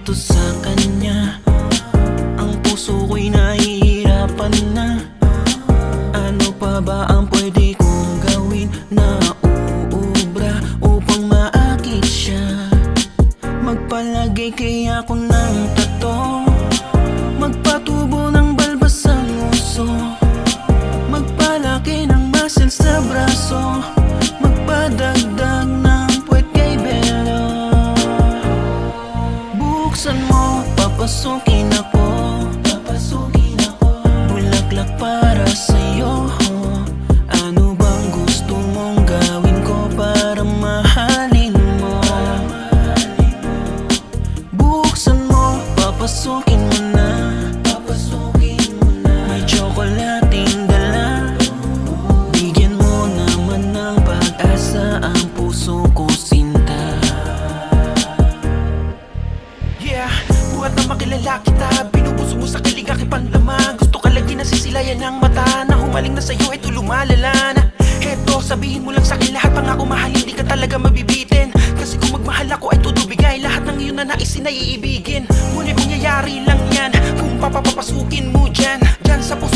to sa kanya. Ang puso ko'y nahihirapan na. Ano pa ba ang pwede kong gawin na uubra upang maakit siya? Magpalagay kaya ako ng tato, magpatubo ng balbas ang uso, magpalaki ng muscle sa braso, magpadagdag ng puwet kay Belo. Buksan mo, papasukin ako, bulaklak para sa'yo. Ano bang gusto mong gawin ko para mahalin mo? Buksan mo, papasukin mo na, may tsokolating dala. Bigyan mo naman ng pag-asa ang puso ko, sinta. Yeah, buhat na makilala kita, binubuso mo sa kilig aking panlaman. Gusto ka lagi nasisilayan ng mata, na humaling na sa'yo ito lumalala na. Heto, sabihin mo lang sa'kin lahat, pangako mahal, hindi ka talaga mabibitin. Kasi kung magmahal ako ay tutubigay lahat ng iyong nanaisin ay iibigin. Ngunit mangyayari lang yan kung papapapasukin mo dyan sa puso.